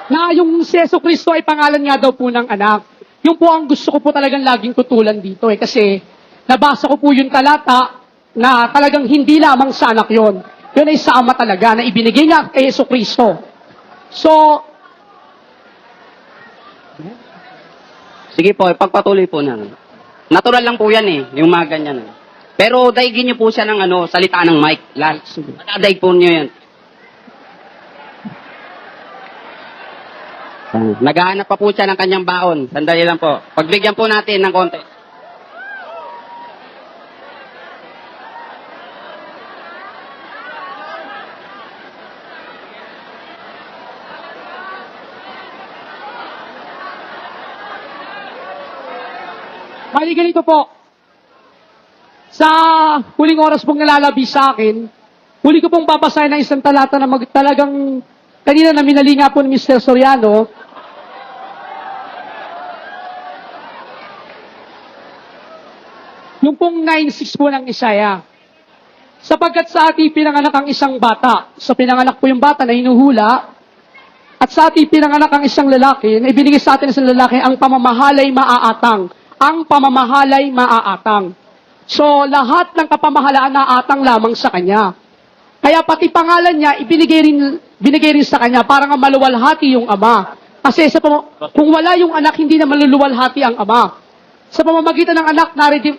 na yung si Yesu Cristo ay pangalan nga daw po ng anak. Yung po ang gusto ko po talagang laging tutulan dito kasi nabasa ko po yung talata na talagang hindi lamang sa anak yon. Yun ay sa ama talaga na ibinigay nga kay Yesu Cristo. So, Sige po, pagpatuloy po na. Natural lang po yan yung mga ganyan. Pero daigin niyo po siya ng salita ng mic. Daig po niyo yan. Naghahanap pa po siya ng kanyang baon. Sandali lang po. Pagbigyan po natin ng konti. bali ganito po. Sa huling oras pong nalalabi sa akin, huli ko pong babasahin ng isang talata na talagang kanina na minali nga po ni Mr. Soriano. Yung pong 9:6 po ng Isaiah. Sapagkat sa ating pinanganak ang isang bata. Sa pinanganak po yung bata na hinuhula. At sa ating pinanganak ang isang lalaki, na ibinigay sa atin isang lalaki, ang pamamahalay maaatang. Ang pamamahalay maaatang. So, lahat ng kapamahalaan naatang lamang sa kanya. Kaya pati pangalan niya, binigay rin sa kanya para nga maluwalhati yung ama. Kasi kung wala yung anak, hindi na maluluwalhati ang ama. Sa pamamagitan ng anak,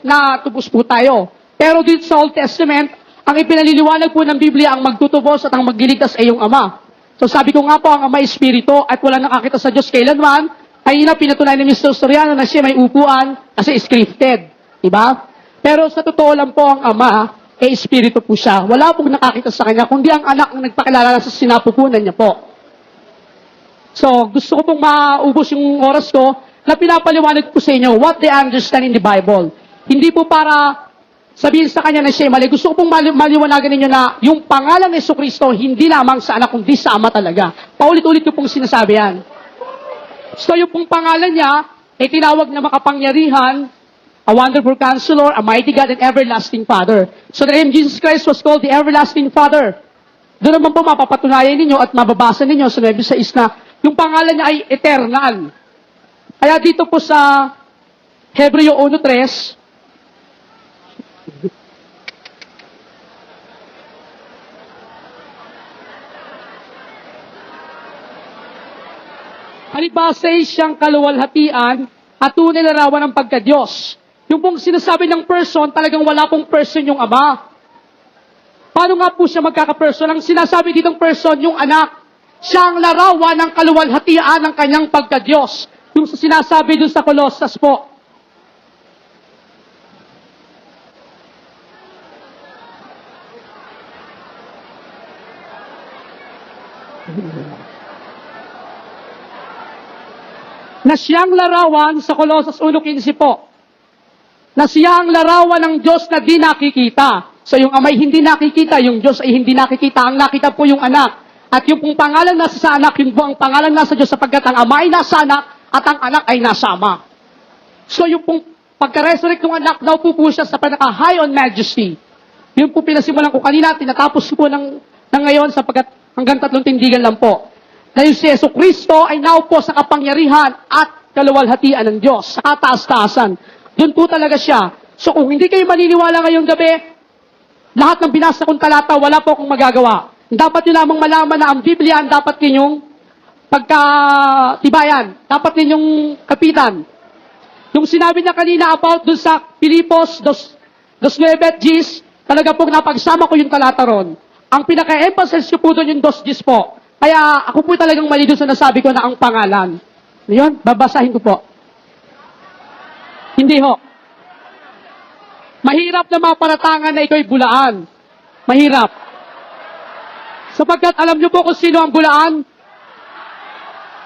natubos po tayo. Pero dito sa Old Testament, ang ipinaliliwanag po ng Biblia, ang magtutubos at ang magliligtas ay yung ama. So sabi ko nga po, ang ama ay espiritu at wala nakakita sa Diyos kailanman. Kanina pinatunayan ni Mr. Soriano na siya may upuan kasi scripted. Diba? Pero sa totoo lang po, ang ama, espiritu po siya. Wala pong nakakita sa kanya, kundi ang anak ang nagpakilala sa sinapupunan niya po. So, gusto ko pong maubos yung oras ko na pinapaliwanag po sa inyo what they understand in the Bible. Hindi po para sabihin sa kanya na siya mali. Gusto ko pong maliwanagan ninyo na yung pangalan ni Jesucristo hindi lamang sa anak, kundi sa ama talaga. Paulit-ulit ko pong sinasabi yan. So, yung pong pangalan niya ay tinawag na makapangyarihan, a wonderful counselor, a mighty God, and everlasting Father. So, the name Jesus Christ was called the everlasting Father. Doon naman po mapapatunayan ninyo at mababasa ninyo sa 9:6 na yung pangalan niya ay eternal. Kaya dito po sa Hebreo 1:3, halibasay siyang kaluwalhatian at tunay na larawan ng pagka-Diyos. Yung pong sinasabi ng person, talagang wala pong person yung ama. Paano nga po siya magkaka-person? Ang sinasabi ditong person, yung anak, siya ang larawan ng kaluwalhatian ng kanyang pagka-Diyos. Yung sinasabi dun sa Colossus po. Na siyang larawan sa Colossus 1:15 po. Na siyang larawan ng Diyos na di nakikita. So yung amay hindi nakikita, yung Diyos ay hindi nakikita. Ang nakita po yung anak. At yung pong pangalan nasa sa anak, yun po ang pangalan nasa Diyos sapagkat ang ama ay nasa anak at ang anak ay nasa ama. So yung pong pagka-resurrect ng anak daw po siya sa pinaka-high on majesty. Yun po pinasimulan ko kanina, tinatapos po ng ngayon sapagkat hanggang 3 tindigan lang po. Na yung si Yesu Cristo ay naupo sa kapangyarihan at kaluwalhatian ng Diyos, sa kataas-taasan. Doon po talaga siya. So kung hindi kayo maniniwala ngayong gabi, lahat ng binasa kong talata, wala po akong magagawa. Dapat nyo lamang malaman na ang Biblia ang dapat ninyong pagkatibayan. Dapat ninyong kapitan. Yung sinabi niya kanina about doon sa Filipos 2:9, talaga po napagsama ko yung talata ron. Ang pinaka-emphasis ko po doon yung 2:10 po. Kaya ako po talagang mali doon sa nasabi ko na ang pangalan. Ngayon, babasahin ko po. Hindi ho. Mahirap na maparatangan na ikaw'y bulaan. Mahirap. Sapagkat alam niyo po kung sino ang bulaan?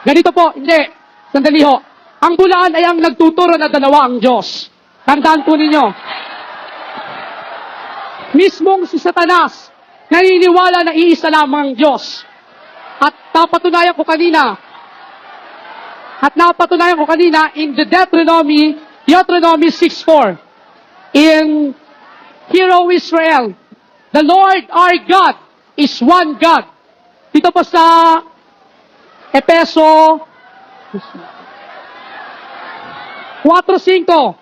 Ganito po, hindi. Sandali ho. Ang bulaan ay ang nagtuturo na dalawa ang Diyos. Tandaan po ninyo. Mismong si Satanas, naniniwala na iisa lamang ang Diyos. At napatunayan ko kanina in the Deuteronomy 6:4. In Hear, O Israel, the Lord our God is one God. Dito po sa Epeso 4:5.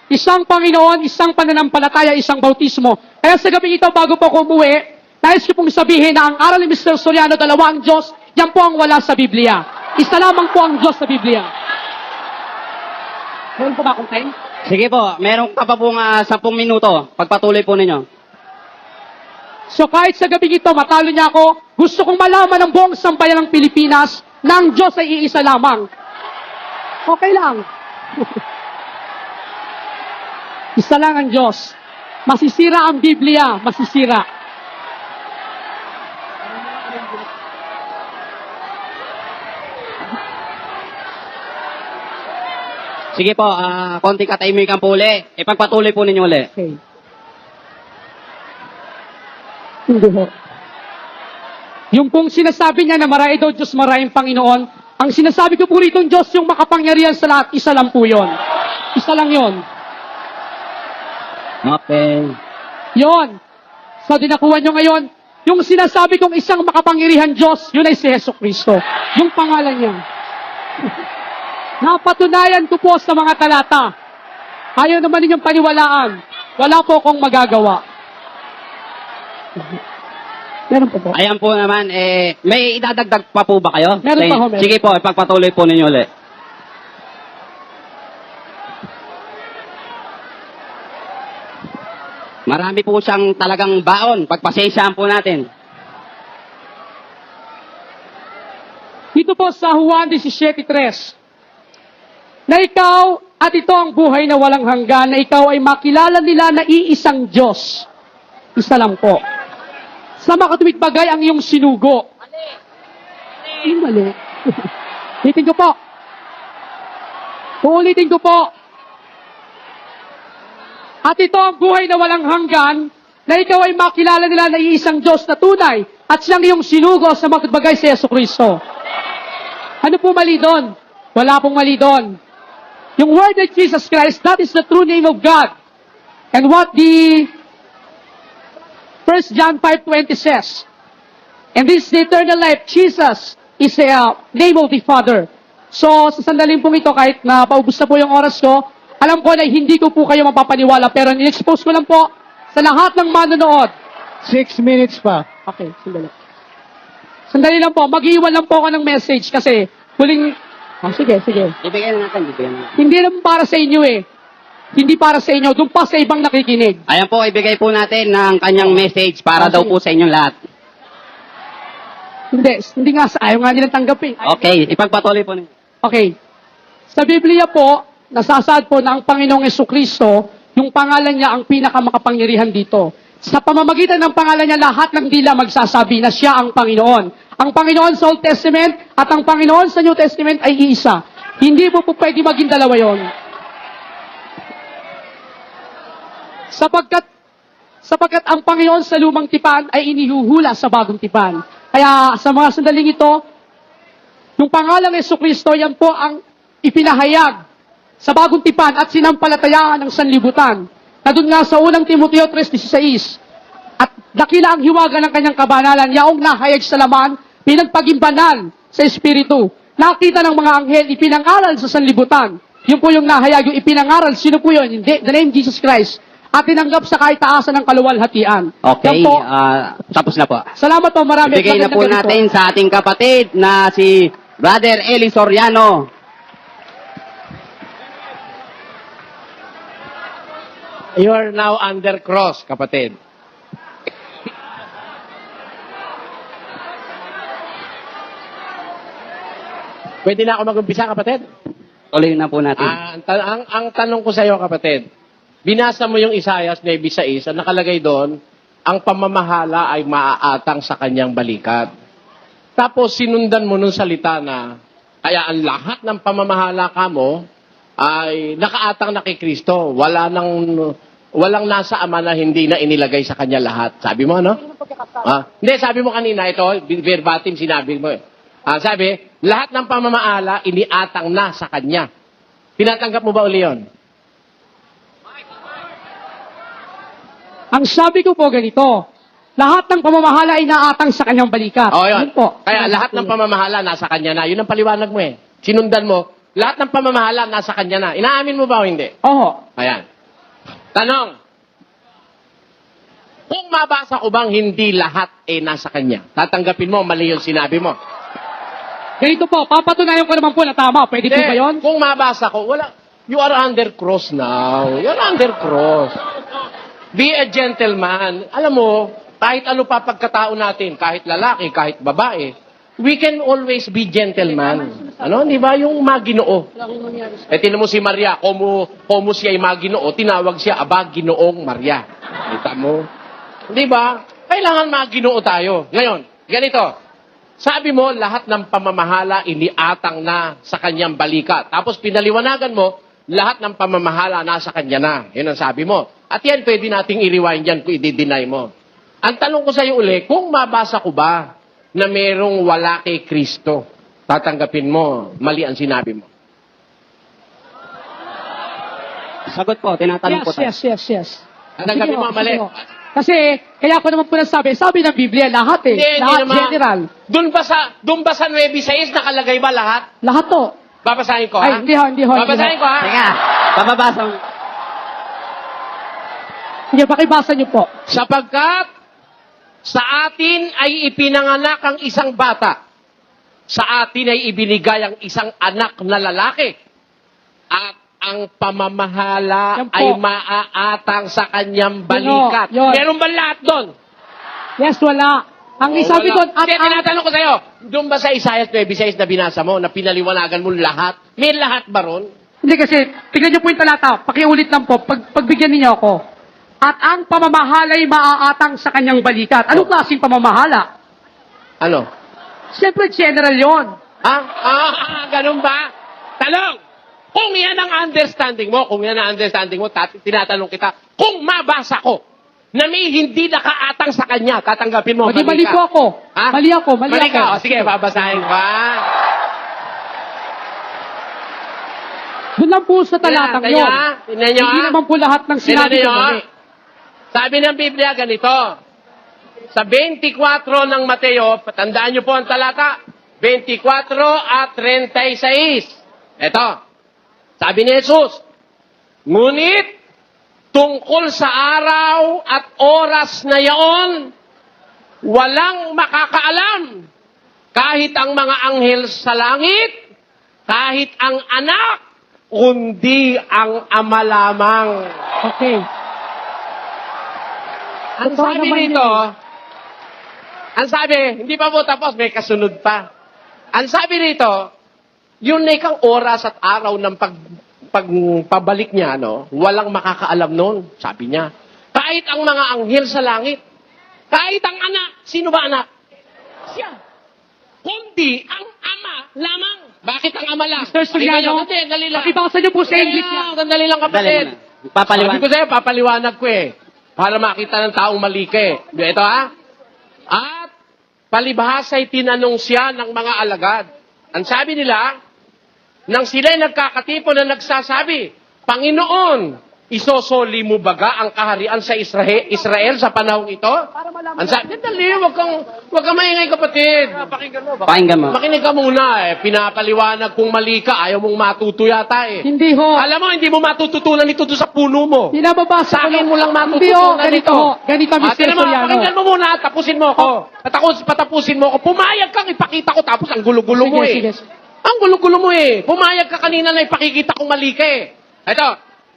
Isang Panginoon, isang pananampalataya, isang bautismo. Kaya sa gabi ito, bago po ako umuwi, nais ko pong sabihin na ang aral ni Mr. Soriano, dalawa ang Diyos, yan po ang wala sa Biblia. Isa lamang po ang Diyos sa Biblia. Meron po ba akong time? Sige po, meron ka pa pong 10 minuto. Pagpatuloy po ninyo. So kahit sa gabi ito, matalo niya ako, gusto kong malaman ng buong sambayan ng Pilipinas na ang Diyos ay iisa lamang. Okay lang. Isa lang ang Diyos. Masisira ang Biblia, masisira. Sige po, konti katahimikan po uli. Ipagpatuloy po ninyo uli. Okay. Hindi ho. Yung pong sinasabi niya na marami daw Diyos, maraming Panginoon, ang sinasabi ko po rito, Diyos yung makapangyarihan sa lahat, isa lang po yun. Isa lang yun. Okay. Yon. So, dinakuha nyo ngayon, yung sinasabi kong isang makapangyarihan Diyos, yun ay si Hesus Kristo. Yung pangalan niya. Napatunayan ko po sa mga talata. Ayaw naman ninyong paniwalaan. Wala po akong magagawa. Meron po po. Ayan po naman, may idadagdag pa po ba kayo? Meron pa ho, meron. Sige po, ipagpatuloy po ninyo uli. Marami po siyang talagang baon. Pagpasensyaan po natin. Dito po sa Juan 17:3, na ikaw at ito ang buhay na walang hanggan, na ikaw ay makilala nila na iisang Diyos. Isa lang po. Sa makatuwid bagay ang iyong sinugo. Mali. Ulitin ko po. Uulitin ko po. At ito ang buhay na walang hanggan, na ikaw ay makilala nila na iisang Diyos na tunay, at siyang iyong sinugo sa makatuwid bagay si Yesu Cristo. Ano po mali doon? Wala pong mali doon. Yung word of Jesus Christ, that is the true name of God. And what the 1 John 5:20 says, and this is the eternal life, Jesus is a name of the Father. So, sa sandaling pong ito, kahit na paubos na po yung oras ko, alam ko na hindi ko po kayo mapapaniwala, pero in-expose ko lang po sa lahat ng manonood. 6 minutes pa. Okay, sandali. Sandali lang po, mag-iwan lang po ako ng message kasi huling... Oh, sige. Ibigay na natin, ibigay na natin. Hindi naman para sa inyo eh. Hindi para sa inyo, doon pa sa ibang nakikinig. Ayan po, ibigay po natin ng kanyang message para daw sige. po sa inyong lahat. Hindi nga, ayaw nga nilang tanggapin. Okay, ipagpatuloy po ninyo. Okay. Sa Biblia po, nasasaad po na ang Panginoong Jesucristo, yung pangalan niya ang pinakamakapangyarihan dito. Sa pamamagitan ng pangalan niya, lahat ng dila magsasabi na siya ang Panginoon. Ang Panginoon sa Old Testament at ang Panginoon sa New Testament ay iisa. Hindi po pwede maging dalawa yon. Sapagkat ang Panginoon sa lumang tipan ay inihuhula sa bagong tipan. Kaya sa mga sandaling ito, yung pangalan ng Jesucristo, yan po ang ipinahayag sa bagong tipan at sinampalatayaan ng sanlibutan. Na doon nga sa unang Timoteo 3:16, at dakila ang hiwaga ng kanyang kabanalan, yaong nahayag sa laman, pinagpaging banal sa Espiritu. Nakita ng mga anghel, ipinangaral sa sanlibutan. Yun po yung nahayag, yung ipinangaral. Sino po yun? Hindi, the name Jesus Christ. At tinanggap sa kaitaasan ng kaluwalhatian. Okay, Yan po. tapos na po. Salamat po, marami. Ibigay na po Magandang gabi natin sa ating kapatid na si Brother Eli Soriano. You are now under cross, kapatid. Pwede na ako mag-umpisa, kapatid? Tuloy na po natin. Ang tanong ko sa iyo, kapatid, binasa mo yung Isaiah 9:6, ang nakalagay doon, ang pamamahala ay maaatang sa kanyang balikat. Tapos sinundan mo nung salita na, kaya ang lahat ng pamamahala ka mo ay nakaatang na kay Kristo. Walang nasa Ama na hindi na inilagay sa kanya lahat. Sabi mo, ano? Hindi, sabi mo kanina, ito, verbatim sinabi mo. Sabi, lahat ng pamamahala, iniatang na sa kanya. Tinatanggap mo ba uli yun? Ang sabi ko po ganito, Lahat ng pamamahala ay naatang sa kanyang balikat. Oh, yun. po. Kaya lahat ng pamamahala nasa kanya na. Yun ang paliwanag mo eh. Sinundan mo, lahat ng pamamahala nasa kanya na. Inaamin mo ba o hindi? Oho. Ayan. Tanong. Kung mabasa ko bang hindi lahat nasa kanya, tatanggapin mo, mali yung sinabi mo. Ganito po, papatunayan ko naman po na tama. Pwede po ba yun? Kung mabasa ko, wala. You are under cross now. You're under cross. Be a gentleman. Alam mo, kahit ano pa pagkatao natin, kahit lalaki, kahit babae, we can always be gentleman. Ano? Di ba? Yung maginoo. Tinan mo si Maria, komo siya ay maginoo, tinawag siya aba ginoong Maria. Kita mo? Di ba? Kailangan maginoo tayo. Ngayon, ganito. Sabi mo, lahat ng pamamahala iniatang na sa kanyang balikat. Tapos pinaliwanagan mo, lahat ng pamamahala nasa kanya na. Yun ang sabi mo. At yan, pwede nating i-rewind yan kung i-deny mo. Ang tanong ko sa iyo uli, kung mabasa ko ba na merong wala kay Kristo, tatanggapin mo, mali ang sinabi mo. Sagot po, tinatanong po tayo. Yes. Tatanggapin mo, mali. Sige po. Kasi, kaya ako naman po nasabi ng Biblia, lahat eh. Hindi Lahat naman. general. Doon ba sa 9:6 nakalagay ba lahat? Lahat to. Babasahin ko, Ay, ha? hindi ho. Babasahin ko, ha? Teka, pababasa mo. Sige, pakibasa niyo po. Sapagkat sa atin ay ipinanganak ang isang bata. Sa atin ay ibinigay ang isang anak na lalaki. At ang pamamahala Yan po. ay maaatang sa kanyang balikat. Yun. Meron ba lahat doon? Yes, wala. Ang isabi Wala. doon, at Hindi, tinatanong ko sa'yo, doon ba sa Isaiah 9:6 na binasa mo, na pinaliwanagan mo lahat? May lahat ba ron? hindi kasi, tignan niyo po yung talata, pakiulit lang po, pagbigyan niyo ako. At ang pamamahalay maaatang sa kanyang balikat. Anong klaseng pamamahala? Ano? Siyempre, general yon. Ganun ba? Talong! Kung yan ang understanding mo, tinatanong kita, kung mabasa ko, na may hindi nakaatang sa kanya, tatanggapin mo, Mali ka. po ako. Ha? Mali ako. ka. O, sige, babasahin ko, ha? Doon lang po sa talatang Tingnan yon. ha? Tingnan nyo, Hindi ha? naman po lahat ng sinabi ko Tingnan nyo, ha? mali. Sabi ng Biblia ganito, sa 24 ng Mateo, patandaan nyo po ang talata, 24 at 36. Ito, sabi ni Jesus, ngunit, tungkol sa araw at oras na yaon, walang makakaalam. Kahit ang mga anghel sa langit, kahit ang anak, kundi ang ama lamang. Okay. Ang Totoo sabi naman nito, yun. ang sabi, hindi pa po tapos, may kasunod pa. Ang sabi nito, yun na ikang oras at araw ng pagpabalik niya, no, walang makakaalam noon, sabi niya. Kahit ang mga anghel sa langit, kahit ang anak, sino ba anak? Siya. Kundi ang ama lamang. Bakit ang ama lang? Mr. Soriano, Dali lang. pakibasa niyo po sa English Kaya, yan. Sandali lang, kapatid. Dali na. Papaliwanag. Sabi ko sa'yo, papaliwanag ko eh. Para makita ng taong mali ka eh. Ito ha? At palibhasa'y tinanong siya ng mga alagad. Ang sabi nila, nang sila'y nagkakatipo na nagsasabi, Panginoon, isosoli mo baga ang kaharian sa Israel sa panahong ito? Ang sabi, dali, wag kang maingay kapatid. Pakinggan mo. Makinig ka muna eh. Pinapaliwanag kung mali ka, ayaw mong matuto yata eh. Hindi ho. Alam mo, hindi mo matututunan ito doon sa puno mo. Pinababasa Sa ko akin mo lang Hindi ho, matututunan ganito ito. ho. Ganito, Mr. Tignan mo, Soriano. pakinggan mo muna, tapusin mo ako. Patapusin mo ako. Pumayag kang ipakita ko, tapos ang gulo-gulo mo eh. Sige. Ang gulo-gulo mo eh. Pumayag ka kanina na ipakikita kong mali ka eh. Ito,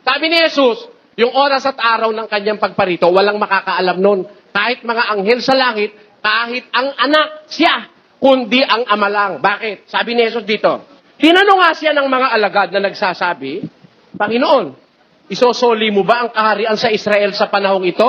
sabi ni Jesus, yung oras at araw ng kanyang pagparito, walang makakaalam nun. Kahit mga anghel sa langit, kahit ang anak siya, kundi ang ama lang. Bakit? Sabi ni Jesus dito, tinanong nga siya ng mga alagad na nagsasabi, Panginoon, isosoli mo ba ang kaharian sa Israel sa panahong ito?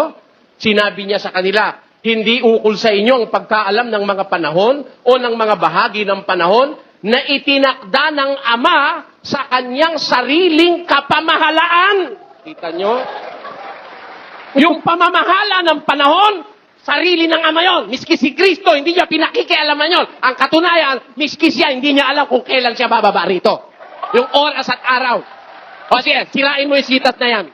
Sinabi niya sa kanila, hindi ukol sa inyo ang pagkaalam ng mga panahon o ng mga bahagi ng panahon na itinakda ng Ama sa kanyang sariling kapamahalaan. Kita nyo? Yung pamamahala ng panahon, sarili ng Ama yon. Miski si Kristo, hindi niya pinakikialaman yon. Ang katunayan, miski siya, hindi niya alam kung kailan siya bababa rito. Yung oras at araw. O sige, sirain mo yung sitat na yan.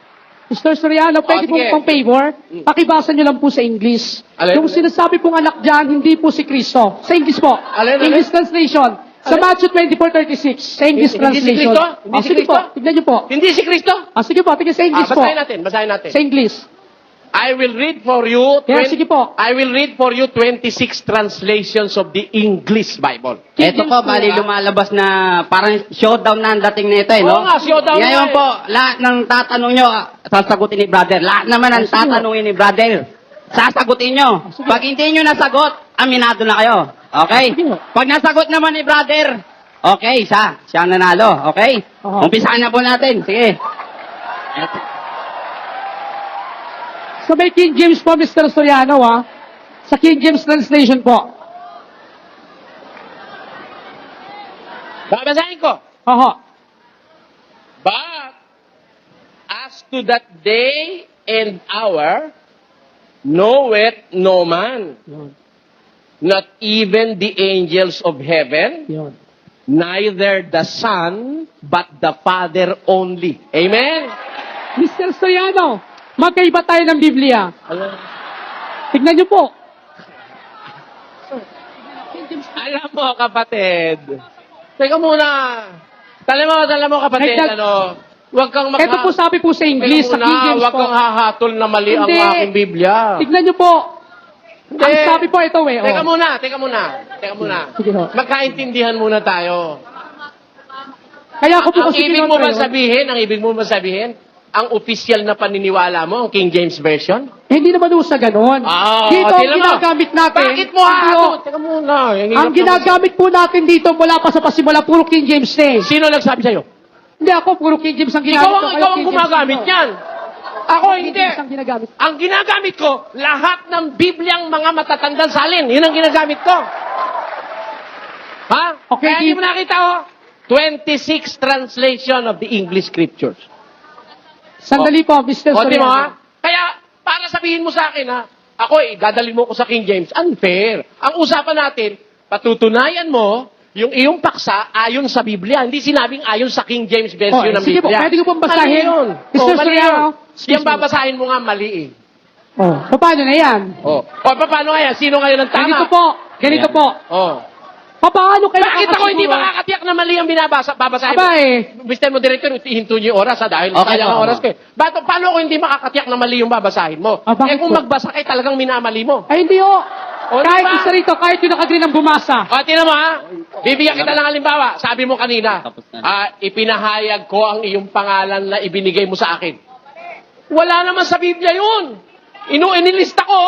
Mr. Soriano, pwede sige. pong favor, pakibasa niyo lang po sa English. Alin? Yung sinasabi pong anak dyan, hindi po si Kristo. Sa English po. Alin? English translation. Sa Matthew 24:36, sa English Hindi si translation. Kristo? Hindi si Sige Kristo? po, tignan niyo po. Hindi si Kristo? Sige po, tignan sa English po. Basahin natin, basahin natin. Sa English. I will read for you Yeah, sige po. I will read for you 26 translations of the English Bible. Ito po, bali lumalabas na parang showdown na ang dating nito eh, no? Oo nga, showdown na Ngayon eh. po, lahat ng tatanong nyo, sasagutin ni brother. Lahat naman ang Sige. tatanungin ni brother. Sasagutin nyo. Sige. Pag hindi nyo nasagot, aminado na kayo. Okay? Sige. Pag nasagot naman ni brother, okay, siya ang nanalo. Okay? Oo. Umpisahan na po natin. Sige. Sa may King James po, Mr. Soriano, sa King James translation po. Babasahin ko. Oho. But as to that day and hour, knoweth no man, Yun. not even the angels of heaven, Yun. neither the Son, but the Father only. Amen? Mr. Soriano, magkaiba tayo ng Biblia. Tignan niyo po. Alam mo, kapatid. Teka muna. Tala mo, kapatid, Ay, huwag kang Ito po sabi po sa English, sa King James huwag po. kang hahatol na mali ang Hindi. aking Biblia. Tignan niyo po. Ang Hindi. sabi po ito eh. Teka Oh. muna. Sige ho. Magkaintindihan muna tayo. Kaya ako po Ang kasi ibig mo ba ngayon. sabihin, ang official na paniniwala mo, ang King James Version? Hindi naman po sa ganon. Dito ang tingnan mo. ginagamit natin. Bakit mo Hindi, hahatol? oh. Teka muna. Ang ginagamit po natin dito mula pa sa pasimula, puro King James na eh. Sino nagsabi sa'yo? Hindi ako, puro King James ang Ikaw ginagamit ko. ang Kaya King James gumagamit ito. niyan. Ako King hindi. James ang ginagamit. Ang ginagamit ko, lahat ng Bibliang mga matatandang salin. Yun ang ginagamit ko. Ha? Okay, Kaya hindi mo nakita, 26 translation of the English Scriptures. Sandali po, Mr. O, di mo, Soriano. ha? Kaya, para sabihin mo sa akin, ha? Ako, dadalhin mo ko sa King James. Unfair. Ang usapan natin, patutunayan mo yung iyong paksa ayon sa Biblia. Hindi sinabing ayon sa King James version ng Sige po, Biblia. pwede ko pong basahin. Mali yun. Mr. Mali Soriano, yun. excuse Yung me. babasahin mo nga, mali eh. Oh, paano na yan? O, paano kaya? Sino ngayon ang tama? Ganito po. O. Paano kayo Bakit ako hindi makakasiguro? makakatiyak na mali ang babasahin Aba mo? eh. Mr. Moderator, hinto niyo yung oras ha, dahil Okay, sayang ang okay. oras ko eh. Paano ako hindi makakatiyak na mali yung babasahin mo? Bakit Kung po? magbasa kayo talagang minamali mo. Ay, hindi ho. O, di Kahit ba? isa rito, kahit yung nakagreen ang bumasa. O, tinan mo ha. Bibigyan kita ng halimbawa. Sabi mo kanina, Tapos na. ipinahayag ko ang iyong pangalan na ibinigay mo sa akin. Wala naman sa Biblia yun. Inilista ko,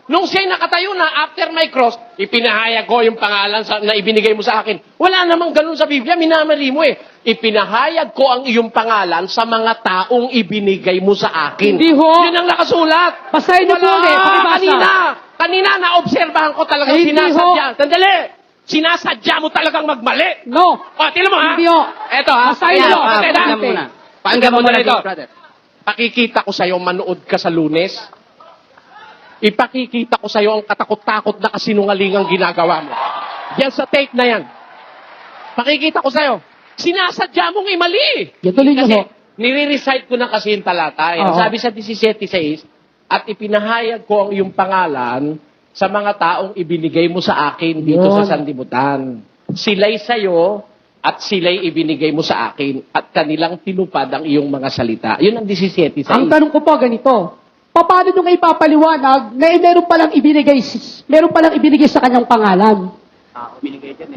nung siya'y nakatayo na after my cross, ipinahayag ko yung pangalan na ibinigay mo sa akin. Wala namang ganun sa Biblia, minamali mo eh. Ipinahayag ko ang iyong pangalan sa mga taong ibinigay mo sa akin. Hindi ho. Yun ang nakasulat. Basahin niyo po ulit, pakibasa. Kanina, naobserbahan ko talagang Ay, hindi sinasadya. Sandali! Sinasadya mo talagang magmali. No. O, tingnan mo ha. Hindi ho. Eto ha. Basahin Ayan, niyo. kapatid, ha? Pakinggan muna. Pakinggan Pakinggan mo muna na ito. brother. Pakikita ko sa'yo, manood ka sa Lunes. Ipakikita ko sa'yo ang katakot-takot na kasinungalingang ginagawa mo. Yan sa tape na yan. Pakikita ko sa'yo. Sinasadya mong imali. Yan, tuloy niyo Kasi ho. nire-recite ko na kasi yung talata. Yan. Oo. Sabi sa 17:6, at ipinahayag ko ang iyong pangalan sa mga taong ibinigay mo sa akin dito Yun. sa sanlibutan. Sila'y sa'yo at sila'y ibinigay mo sa akin at kanilang tinupad ang iyong mga salita. Yun ang 17:6. Ang tanong ko po ganito. Paano nyo nga ipapaliwanag na meron palang ibinigay sa kanyang pangalan?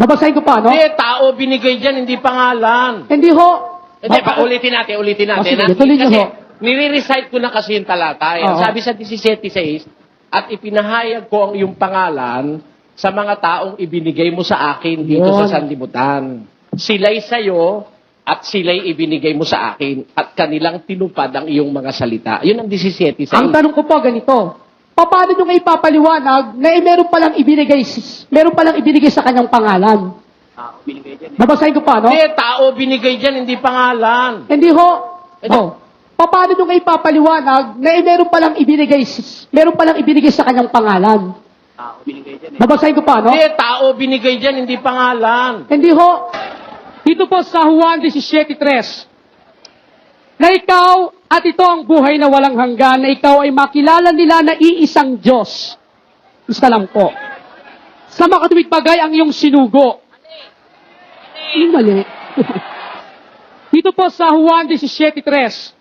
Babasahin ko pa, no? Hindi, tao binigay dyan, hindi pangalan. Hindi ho. Hindi, ulitin natin. sige, ha? tuloy niyo Kasi, ho. nire-recite ko na kasi yung talata. Yan. Oo. Sabi sa 17:6, at ipinahayag ko ang iyong pangalan sa mga taong ibinigay mo sa akin dito Yun. sa sanlibutan. Sila'y sa'yo at sila'y ibinigay mo sa akin at kanilang tinupad ang iyong mga salita. Yun ang 17:6. Ang tanong ko po ganito. Paano nyo nga ipapaliwanag na meron palang ibinigay sa kanyang pangalan? Babasahin ko pa, no? Hindi, tao binigay dyan, hindi pangalan. Hindi ho. Oh. Paano nyo nga ipapaliwanag na meron palang ibinigay sa kanyang pangalan? Babasahin ko pa, no? Hindi, tao binigay dyan, hindi pangalan. Hindi ho. Dito po sa Juan 17:3. Na ikaw at ito ang buhay na walang hanggan, na ikaw ay makilala nila na iisang Diyos. Isa lang po. Sa makatuwid bagay ang iyong sinugo. Yung mali. Dito po sa Juan 17:3,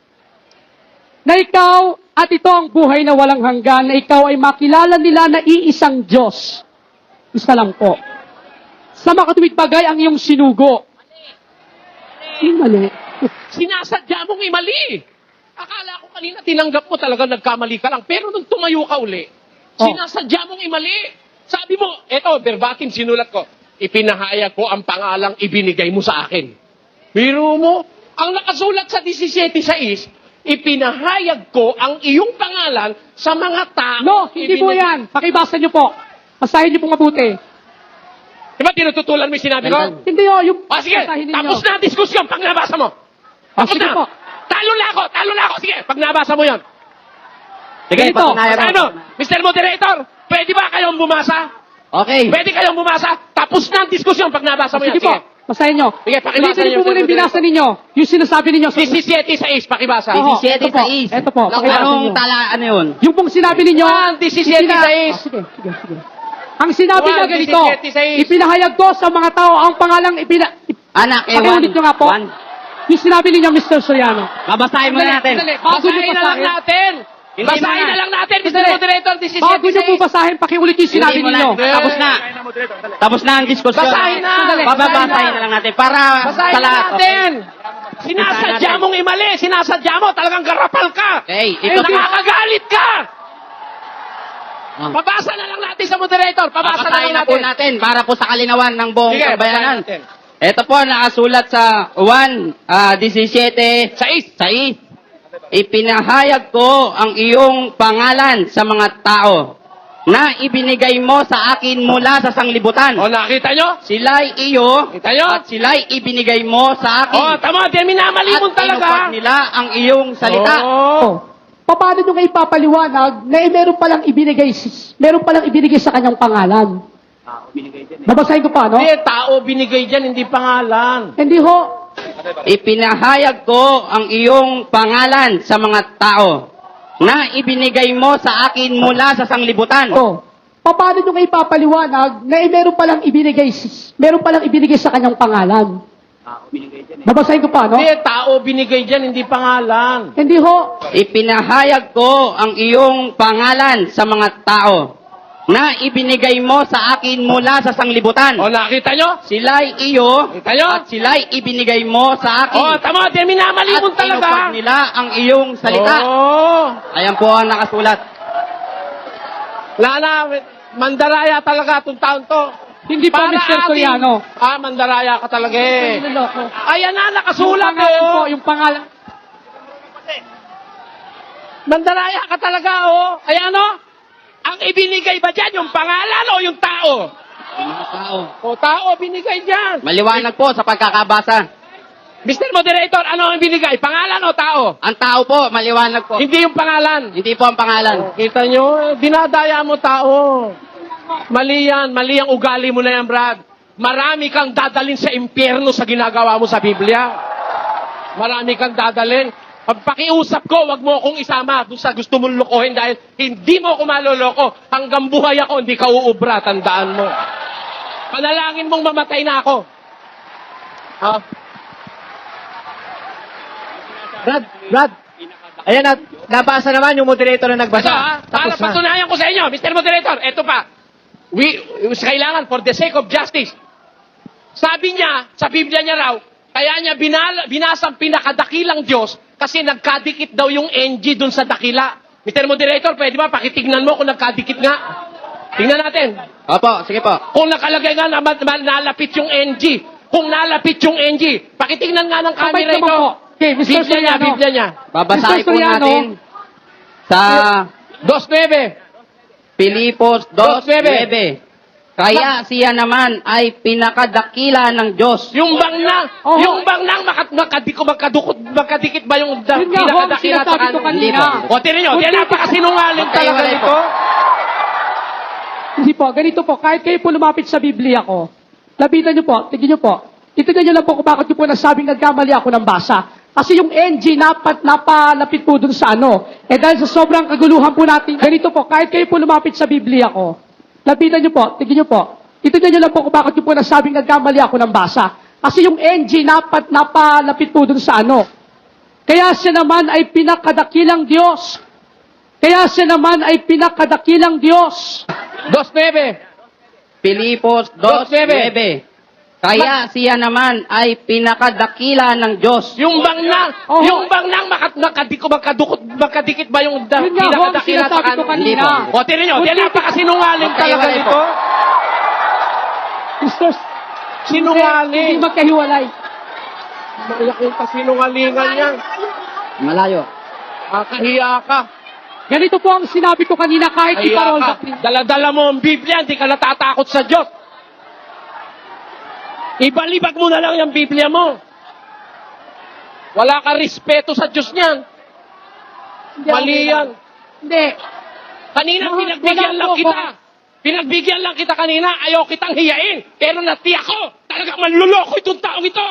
na ikaw at ito ang buhay na walang hanggan, na ikaw ay makilala nila na iisang Diyos. Isa lang po. Sa makatuwid bagay ang iyong sinugo. Yung mali. Sinasadya mong imali. Akala ko kanina tinanggap mo talaga nagkamali ka lang. Pero nung tumayo ka uli, sinasadya mong imali. Sabi mo, eto, verbatim sinulat ko, ipinahayag ko ang pangalang ibinigay mo sa akin. Biro mo, ang nakasulat sa 17:6, ipinahayag ko ang iyong pangalan sa mga tao. No, hindi po yan. Pakibasa niyo po. Basahin niyo po mabuti. Di ba tinututulan mo yung sinabi ko? Hindi o, yung Sige, basahin ninyo. tapos na ang diskusyon pag nabasa mo. Tapos sige na. po. Talo na ako. Sige, pag nabasa mo yan. Sige, Ganito. patunayan mo. Ano, Mr. Moderator, pwede ba kayong bumasa? Okay. Pwede kayong bumasa? Tapos na ang diskusyon pag nabasa mo yan. Sige po, basahin niyo. Sige, pakibasa Ulitin niyo, niyo po muna yung Sir binasa ninyo. Yung sinasabi ninyo. 17:6, pakibasa. Oo. 17:6. Ito po, Naku, pakibasa anong niyo. tala, ano yun? Yung pong sinabi ninyo. Juan 17:6. Sige. Ang sinabi Juan niya ganito, 17:6. ipinahayag ko sa mga tao ang pangalang Anak, Pakiulit niyo nga po. Juan. Yung sinabi ninyo, Mr. Soriano. Babasahin muna natin. Sandali. Bago niyo Basahin na lang basahin. natin. Hindi Basahin mo na. na lang natin, Mr. Sandali. Moderator, Bago niyo po 17:6. basahin, pakiulit yung sinabi Hindi mo ninyo. na. Tapos na. Tapos na ang diskusyon. Basahin na. Sandali. Babasahin na lang natin para Basahin sa na lahat. natin. Okay? Sinasadya mong imali. Sinasadya mo. Talagang garapal ka. Okay, ito po. Nakakagalit ka. Oh. Pabasa na lang natin sa moderator. Pabasa na Babasahin lang na po natin. natin para po sa kalinawan ng buong Sige, sambayanan. basahin natin. Ito po, nakasulat sa 17:6. Ipinahayag ko ang iyong pangalan sa mga tao na ibinigay mo sa akin mula sa sanglibutan. O, nakita nyo? Sila'y iyo Kita nyo? at sila'y ibinigay mo sa akin. O, tama. Di minamali mo at tinupad talaga. nila ang iyong salita. Oo. Paano nyo kayo ipapaliwanag na meron palang ibinigay sa kanyang pangalan? Babasahin ko pa, no? Hindi, tao binigay dyan, hindi pangalan. Hindi ho. Ipinahayag ko ang iyong pangalan sa mga tao na ibinigay mo sa akin mula sa sanglibutan. Paano nyo kayo ipapaliwanag na meron palang ibinigay sa kanyang pangalan? Babasahin ko pa, no? Hindi, tao binigay dyan, hindi pangalan. Hindi ho. Ipinahayag ko ang iyong pangalan sa mga tao na ibinigay mo sa akin mula sa sanglibutan. O, nakita nyo? Sila'y iyo Kita nyo? at sila'y ibinigay mo sa akin. O, tama. Di minamali at mo tinupad talaga. nila ang iyong salita. Oo. Ayan po ang nakasulat. Lala, mandaraya talaga itong taon to. Hindi po, Mr. Soriano. Mandaraya ka talaga eh. Niloloko. Ayan na, Yung nakasulat pangalan po, oh. yung pangalan. Mandaraya ka talaga oh. Ayan oh. Ang ibinigay ba dyan, yung pangalan o yung tao? Yung mga tao. O, tao binigay dyan. Maliwanag po sa pagkakabasa. Mr. Moderator, ano ang binigay? Pangalan o tao? Ang tao po, maliwanag po. Hindi yung pangalan. Hindi po ang pangalan. Kita nyo, dinadaya mo tao. Mali yan, mali ang ugali mo na yan, Brad. Marami kang dadalhin sa impyerno sa ginagawa mo sa Biblia. Marami kang dadalhin. Pagpakiusap ko, wag mo akong isama doon sa gusto mong lokohin dahil hindi mo ako maloloko. Hanggang buhay ako, hindi ka uubra, tandaan mo. Panalangin mong mamatay na ako. Ha? Brad, ayan na, nabasa naman yung moderator na Ito, nagbasa. ha? Para Tapos na. patunayan ko sa inyo, Mr. Moderator, ito pa. Kailangan for the sake of justice. Sabi niya, sa Biblia niya raw, kaya niya binasang pinakadakilang Diyos kasi nagkadikit daw yung NG dun sa dakila. Mr. Moderator, pwede ba pakitignan mo kung nagkadikit nga? Tingnan natin. Opo, sige po. Kung nakalagay nga na nalapit yung NG. Kung nalapit yung NG. Pakitignan nga ng camera Kapag naman ito. po. Okay, Mr. Biblia niya, Soriano. Biblia niya. Babasahin Mr. po Soriano. natin sa 2:9. Pilipos 2:9. 2:9. Kaya siya naman ay pinakadakila ng Diyos. Yung bang nang, Oo. yung bang nang magkadikit ba yung Yun nga ho, pinakadakila sa sinasabi ko Hindi kanina. po. O, tinan nyo, yan napakasinungaling talaga Magkaiwalay nito. Hindi po, ganito po, kahit kayo po lumapit sa Biblia ko, lapitan nyo po, tignan nyo po, titignan nyo lang po kung bakit nyo po nasabing nagkamali ako ng basa. Kasi yung NG napalapit po dun sa ano. Eh dahil sa sobrang kaguluhan po natin, ganito po, kahit kayo po lumapit sa Biblia ko, lapitan nyo po, tignan nyo po. Itignan nyo lang po kung bakit nyo po nasabing nagkamali ako ng basa. Kasi yung NG napalapit po dun sa ano. Kaya siya naman ay pinakadakilang Diyos. Kaya siya naman ay pinakadakilang Diyos. 2:9. Pilipos 2:9. Kaya siya naman ay pinakadakila ng Diyos. Yung bang nang, Oo. yung bang nang makadikit ba yung Yun nga ho, ang pinakadakila sa sinasabi ko kanila? kanina. O, tinan nyo, napakasinungaling talaga Magkahiwalay nito. Sisters, Sinungaling. hindi magkahiwalay. Malaking kasinungalingan yan. Malayo. Kahiya ka. Ganito po ang sinabi ko kanina kahit Kahiya iparol ka. Dala-dala mo ang Biblia, hindi ka natatakot sa Diyos. Ibalibag mo na lang yung Biblia mo. Wala ka respeto sa Diyos niyan. Mali yan. Hindi. Kanina Wala- pinagbigyan wala lang po kita. Pinagbigyan lang kita kanina, ayaw kitang hiyain. Pero natiyak ko, talagang manluloko itong taong ito.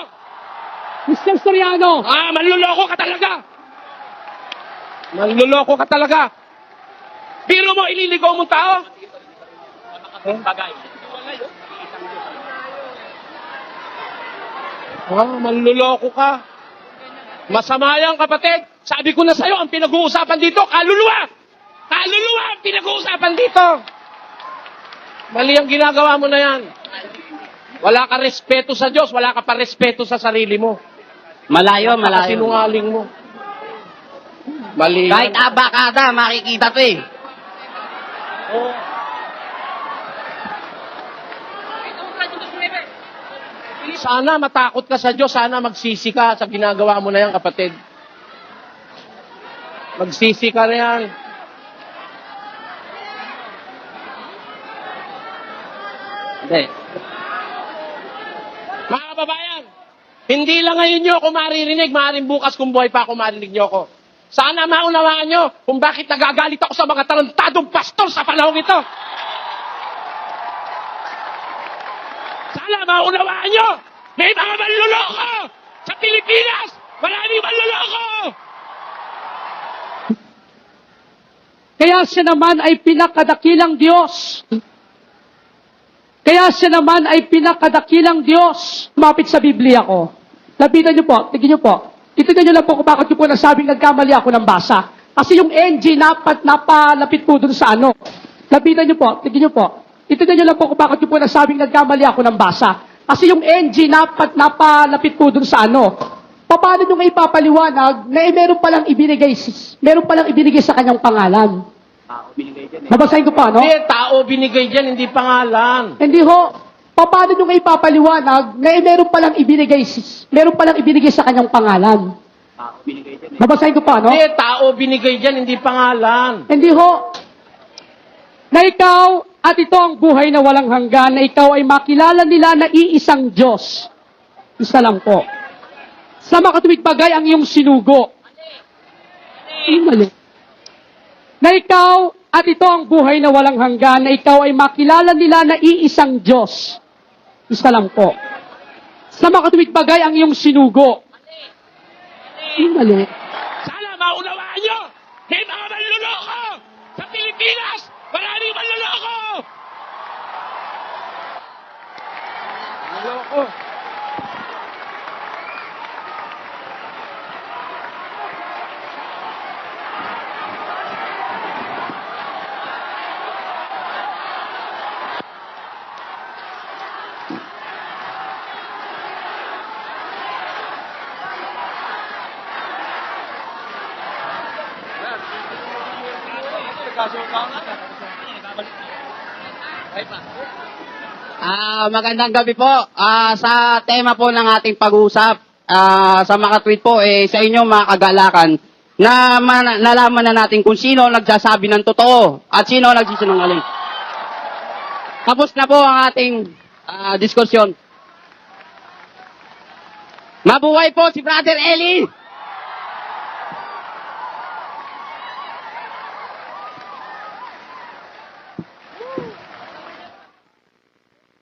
Mr. Soriano, Manluloko ka talaga. Manluloko ka talaga. Biro mo, ililigaw mong tao. Manluloko ka. Masama yan, kapatid. Sabi ko na sa'yo, ang pinag-uusapan dito, kaluluwa. Kaluluwa ang pinag-uusapan dito. Mali ang ginagawa mo na yan. Wala ka respeto sa Diyos, wala ka pa respeto sa sarili mo. Malayo, malayo. Sinungaling mo. Mali. Kahit abakada, makikita to eh. Sana matakot ka sa Diyos, sana magsisi ka sa ginagawa mo na yan, kapatid. Magsisi ka na yan. Hindi. Mga kababayan, hindi lang ngayon nyo ako maririnig, maaaring bukas kung buhay pa ako marinig nyo ako. Sana maunawaan nyo kung bakit nagagalit ako sa mga talentadong pastor sa panahon ito. Sana maunawaan nyo, may mga manluloko sa Pilipinas. Maraming manluloko. kaya siya naman ay pinakadakilang Diyos. Kaya siya naman ay pinakadakilang Diyos. Lumapit sa Biblia ko. Lapitan nyo po, tignan nyo po. Itignan nyo lang po kung bakit nyo po nasabing nagkamali ako ng basa. Kasi yung NG napalapit po dun sa ano. Lapitan nyo po, tignan nyo po. Itignan nyo lang po kung bakit nyo po nasabing nagkamali ako ng basa. Kasi yung NG napalapit po dun sa ano. Paano nyo nga ipapaliwanag na meron palang ibinigay sa kanyang pangalan? Babasahin ko pa, no? Hindi, tao binigay dyan, hindi pangalan. Hindi ho. Paano nyo nga ipapaliwanag na meron palang ibinigay sa kanyang pangalan? Babasahin ko pa, no? Hindi, tao binigay dyan, hindi pangalan. Hindi ho. Na ikaw at ito ang buhay na walang hanggan, na ikaw ay makilala nila na iisang Diyos. Isa lang po. Sa makatuwid bagay ang iyong sinugo. Mali. Na ikaw at ito ang buhay na walang hanggan, na ikaw ay makilala nila na iisang Diyos. Isa lang po. Sa makatuwid bagay ang iyong sinugo. Mali. Sana maunawaan nyo, may mga manluloko sa Pilipinas. Maraming manluloko. Manluloko. Magandang gabi po. Sa tema po ng ating pag-uusap, sa makatweet po, sa inyo mga kagalakan, na nalaman na natin kung sino nagsasabi ng totoo at sino nagsisinungaling. Tapos na po ang ating diskusyon. Mabuhay po si Brother Eli!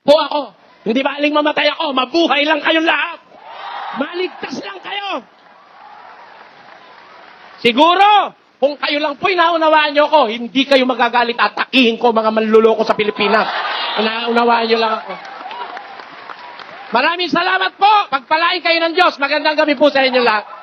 Po ako. Hindi baling mamatay ako. Mabuhay lang kayong lahat. Maligtas lang kayo. Siguro, kung kayo lang po'y naunawaan nyo ko, hindi kayo magagalit at atakihin ko mga manluloko sa Pilipinas. Naunawaan nyo lang ako. Maraming salamat po. Pagpalain kayo ng Diyos. Magandang gabi po sa inyo lahat.